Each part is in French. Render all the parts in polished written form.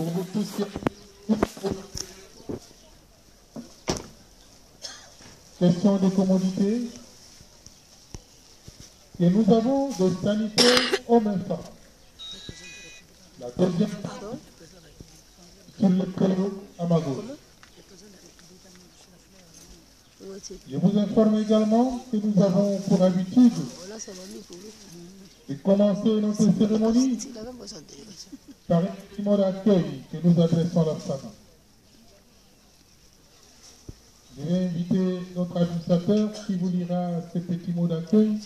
pour vous tous. Question de commodité. Et nous avons des sanitaires hommes et femmes. La deuxième sur le créneau à ma gauche. Je vous informe également que nous avons pour habitude de commencer notre cérémonie par un petit mot d'accueil que nous adressons à la famille. Je vais inviter notre administrateur qui vous lira ce petit mot d'accueil.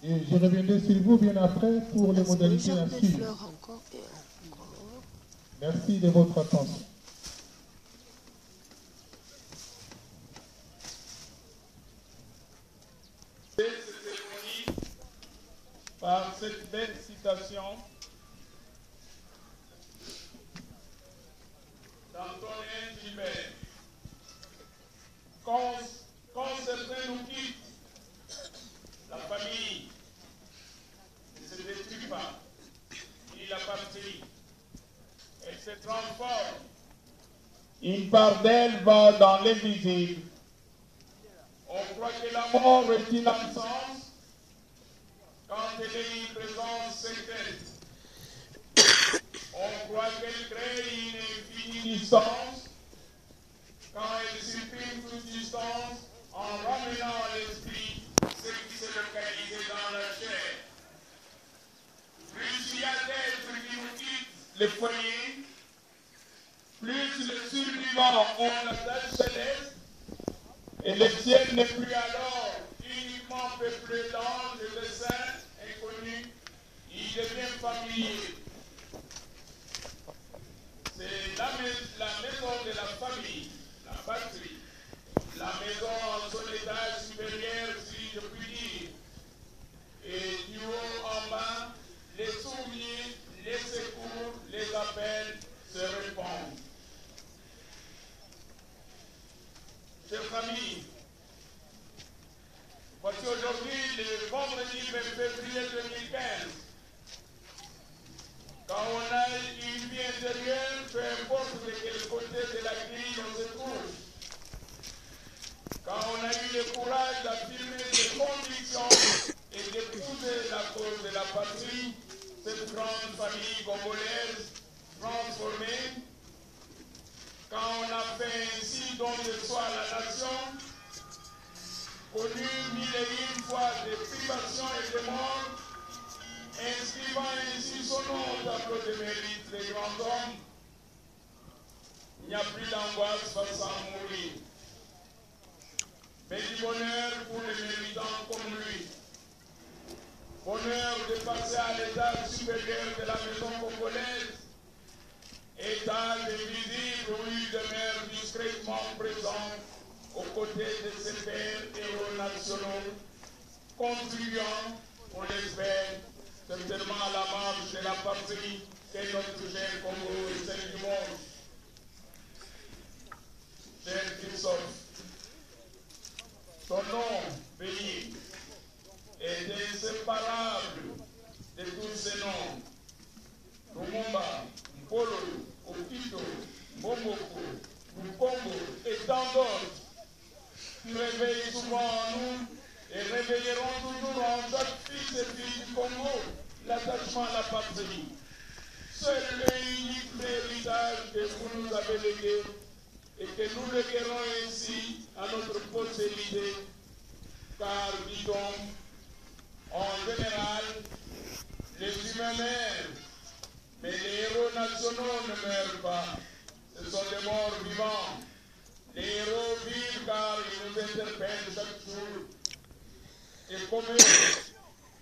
Et je reviendrai sur vous bien après pour les modalités à suivre. Merci de votre attention. Cette cérémonie par cette belle citation d'Antonin Gilbert. Quand certains nous quittent, la famille ne se détruit pas, ni la patrie. Elle se transforme. Une part d'elle va dans l'invisible. On croit que la mort est une absence quand elle est une présence certaine. On croit qu'elle crée une infinie distance quand elle supprime toute distance en ramenant à l'esprit ce qui s'est localisé dans la chair. Plus il y a d'êtres qui nous quittent le foyer, plus les survivants ont la tâche céleste, et le ciel n'est plus alors uniquement peuplé d'anges et de saints inconnus, il devient familier. C'est la maison de la famille, la patrie, la maison en son étage supérieur, si je puis dire. Et du haut en bas, les souvenirs, les secours, les appels se répandent. Chers amis, voici aujourd'hui le vendredi 20 février 2015. Quand on a une vie intérieure, peu importe de quel côté de la grille on se trouve. Quand on a eu le courage d'affirmer ses convictions et d'épouser la cause de la patrie, cette grande famille congolaise transformée, quand on a fait ainsi don de soi à la nation, connu mille et une fois des privations et des morts, inscrivant ainsi son nom au tableau de mérite des grands hommes, il n'y a plus d'angoisse face à mourir. Mais du bonheur pour les méritants comme lui. Bonheur de passer à l'étage supérieur de la maison congolaise, étage invisible où il demeure discrètement présent aux côtés de ses pères héros nationaux, contribuant, on l'espère, certainement à la marche de la patrie qu'est notre cher Congo et celle du monde. Cher Christophe, ton nom béni est inséparable de tous ces noms. Lumumba, Mpolo, Okito, Mbomoko, Mukongo et tant d'autres. Tu réveilles souvent en nous et réveilleront toujours en chaque fils et fille du Congo l'attachement à la patrie. Seul le unique héritage que vous nous avez légué et que nous léguerons ainsi à notre postérité, car, dit-on, en général, les humains meurent, mais les héros nationaux ne meurent pas. Ce sont des morts vivants. Les héros vivent car ils nous interpellent chaque jour. Et comme eux,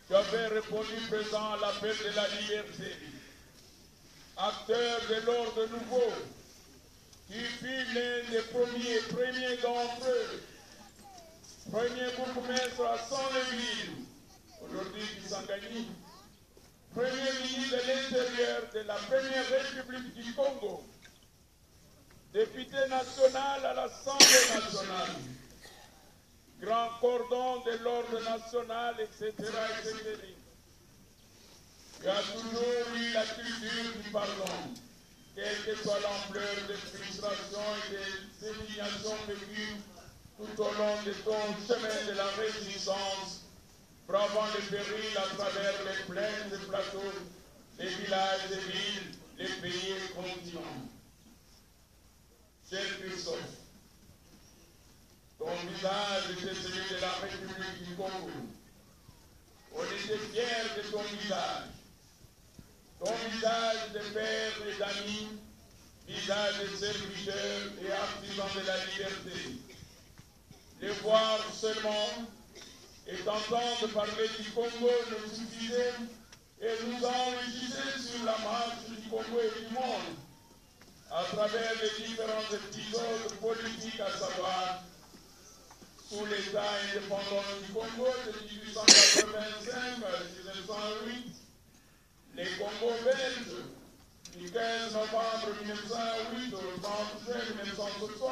tu avais répondu présent à l'appel de la liberté. Acteur de l'ordre nouveau, qui fut l'un des premiers d'entre eux, premier bourgmestre à Saint-Léville, aujourd'hui Kisangani, premier ministre de l'Intérieur de la première République du Congo, député national à l'Assemblée nationale, grand cordon de l'ordre national, etc., etc. Tu as toujours eu la culture du pardon, quelle que soit l'ampleur des frustrations et des humiliations vécues tout au long de ton chemin de la résistance, bravant les périls à travers les plaines et plateaux, les villages et villes, les pays et continents. Cher Christophe, ton visage était celui de la République du Congo. On était fiers de ton visage de père et d'amis, visage de serviteur et artisan de la liberté. Les voir seulement et t'entendre parler du Congo nous suffisait et nous enrichissait sur la marche du Congo et du monde, à travers les différents épisodes politiques, à savoir sous l'État indépendant du Congo de 1885 à 1908, les Congos belges du 15 novembre 1908 au 30 juin 1960,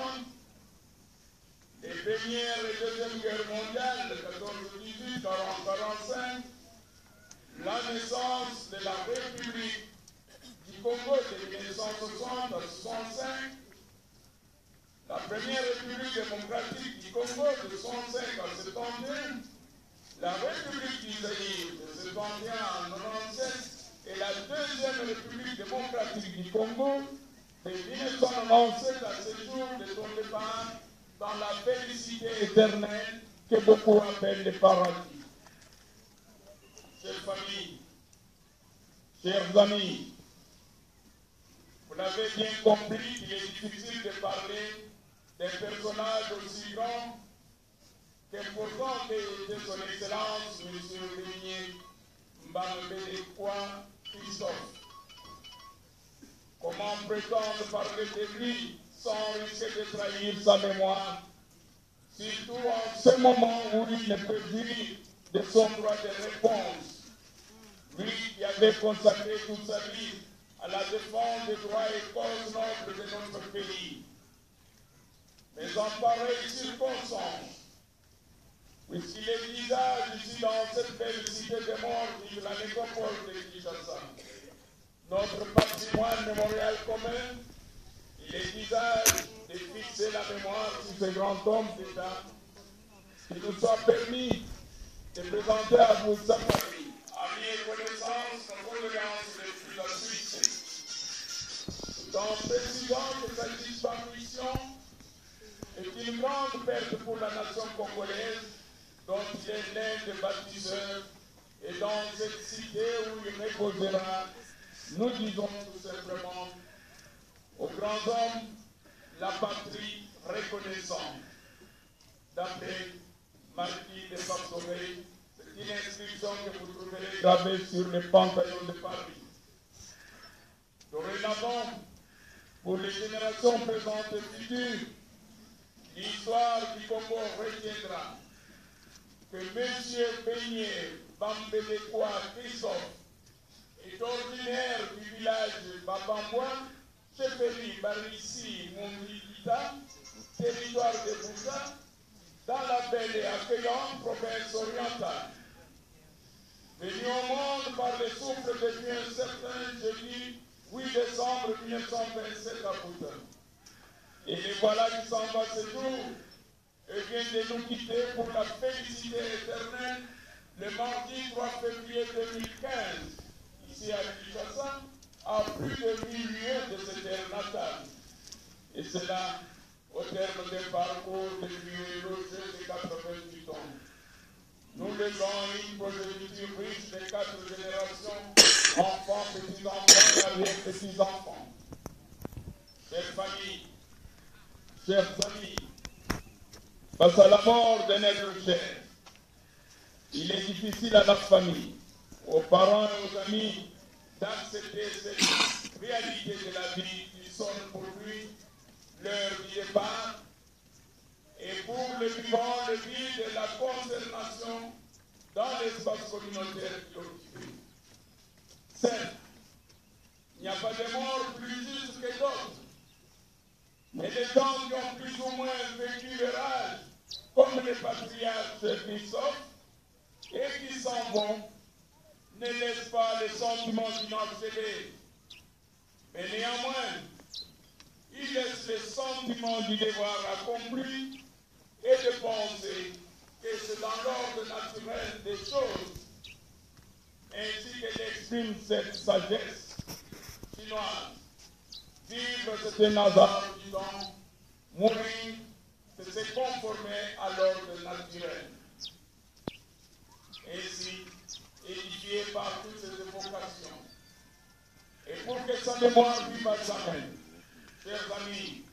les Première et Deuxième Guerre mondiale de 14-18, 40-45, la naissance de la République du Congo de 1960 à 65, la première République démocratique du Congo de 65 à 71, la République du Zaïre de 71 à 97 et la deuxième République démocratique du Congo de 1997 à ce jour de son départ dans la félicité éternelle que beaucoup appellent le paradis. Chers familles, chers amis, vous l'avez bien compris qu'il est difficile de parler d'un personnage aussi grand qu'important que son Excellence, M. Bénier Mbambélé-Kwa Christophe. Comment prétendre parler de lui sans risquer de trahir sa mémoire, surtout en ce moment où il ne peut dire de son droit de réponse, lui qui avait consacré toute sa vie à la défense des droits et causes nobles de notre pays. Mais en pareille circonstance, puisqu'il est visage ici dans cette belle cité des morts de la nécropole de Kinshasa, notre patrimoine mémorial commun, il est visage de fixer la mémoire sur ce grand homme d'État, qu'il nous soit permis de présenter à vous sa famille, amis et connaissances, condoléances depuis la Suisse. Tout en précisant que sa disparition est une grande perte pour la nation congolaise, dont il est l'un des bâtisseurs, et dans cette cité où il reposera, nous disons tout simplement au grand homme, la patrie reconnaissante. D'après Marquis de Farsoré, c'est une inscription que vous trouverez gravée sur les pantalons de Paris. Dorénavant, pour les générations présentes et futures, l'histoire du Congo retiendra que M. Bénier Mbambélé-Kwa Christophe est originaire du village Babambois, chefferie Barissi Mungilita, territoire de Boussa, dans la belle et accueillante province orientale. Venu au monde par les souffles depuis un certain jeudi 8 décembre 1927 à Boutin. Et les voilà qui s'en va ce jour et vient de nous quitter pour la félicité éternelle le mardi 3 février 2015, ici à Kinshasa, à plus de 1000 lieues de cette terre natale. Et cela au terme d'un parcours de vieux élogieux de 88 ans. Nous léguons une progéniture riche de 4 générations, enfants, petits-enfants et arrière-petits-enfants. Chères familles, chers amis, face à la mort d'un être cher, il est difficile à la famille, aux parents et aux amis d'accepter cette réalité de la vie qui sonne pour lui l'heure du départ, et pour les vivants, le vide et la consternation dans l'espace communautaire qui l'occupe. Certes, il n'y a pas de mort plus juste que d'autres, mais les gens qui ont plus ou moins vécu leur âge, comme les patriarches Christophe, et qui s'en vont, ne laisse pas les sentiments inaccélérés. Mais néanmoins, il laisse les sentiments du devoir accompli et de penser que c'est dans l'ordre naturel des choses, ainsi qu'elle exprime cette sagesse chinoise. Vivre, c'est un hasard du temps. Mourir, c'est se conformer à l'ordre naturel. Ainsi, édifié par toutes ces évocations, et pour que sa mémoire vive à jamais, chers amis,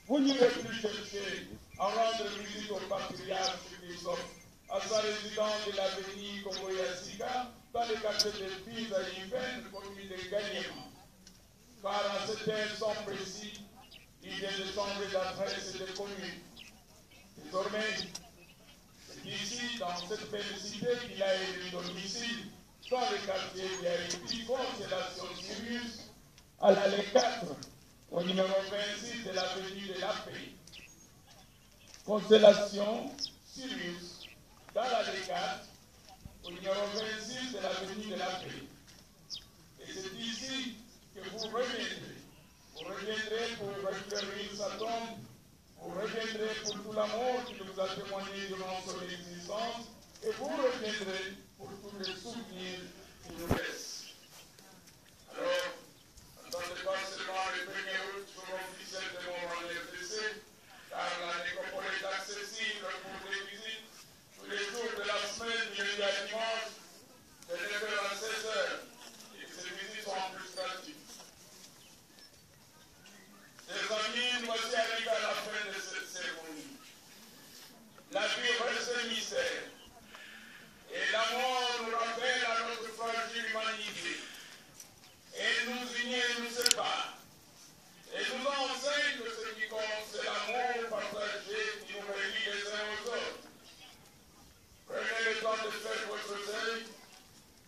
vous n'irez plus chercher à rendre visite au patriarche Christophe à sa résidence de l'avenue Congo-Yassika dans le quartier de Pise à Yven, commune de Gagnement. Car à cet instant précis, il vient de changer d'adresse et de commune. Désormais, c'est ici, dans cette belle cité, qu'il a élu domicile, dans le quartier VIP Constellation Sirius, à l'allée 4, au numéro 26 de l'avenue de la Paix. Constellation Sirius, dans l'allée 4, au numéro 26 de l'avenue de la Paix. Et c'est ici que vous reviendrez. Vous reviendrez pour récupérer sa tombe. Vous reviendrez pour tout l'amour qui nous a témoigné durant son existence. Et vous reviendrez pour tous les souvenirs qui nous restent. Alors, attendez pas seulement le 1er août pour officiel de mon RDC, car la nécropole est accessible pour les visites tous les jours de la semaine, du lundi à dimanche, de 9h à 16h. Et ces visites sont en plus gratuites. Les amis, nous voici arrivés à la fin de cette cérémonie. La vie reste un mystère. Et la mort nous rappelle à notre fragile humanité. Elle nous unit et nous sépare. Et nous enseigne que ce qui compte, c'est l'amour partagé qui nous relie les uns aux autres. Prenez le temps de faire votre deuil,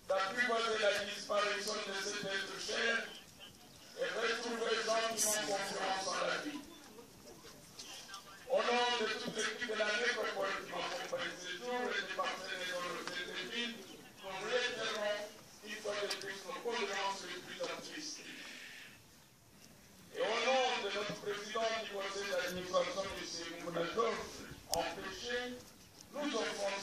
d'apprivoiser la disparition de cet être cher et retrouver gentiment confiance en la vie. Au nom de toute l'équipe de la nécropole qui m'accompagne ce jour et des partenaires dans le téléphone, nous réitérons une fois de plus nos condoléances les plus attristées. Et au nom de notre président du conseil d'administration, M. Moumouna Georges, empêché, nous offrons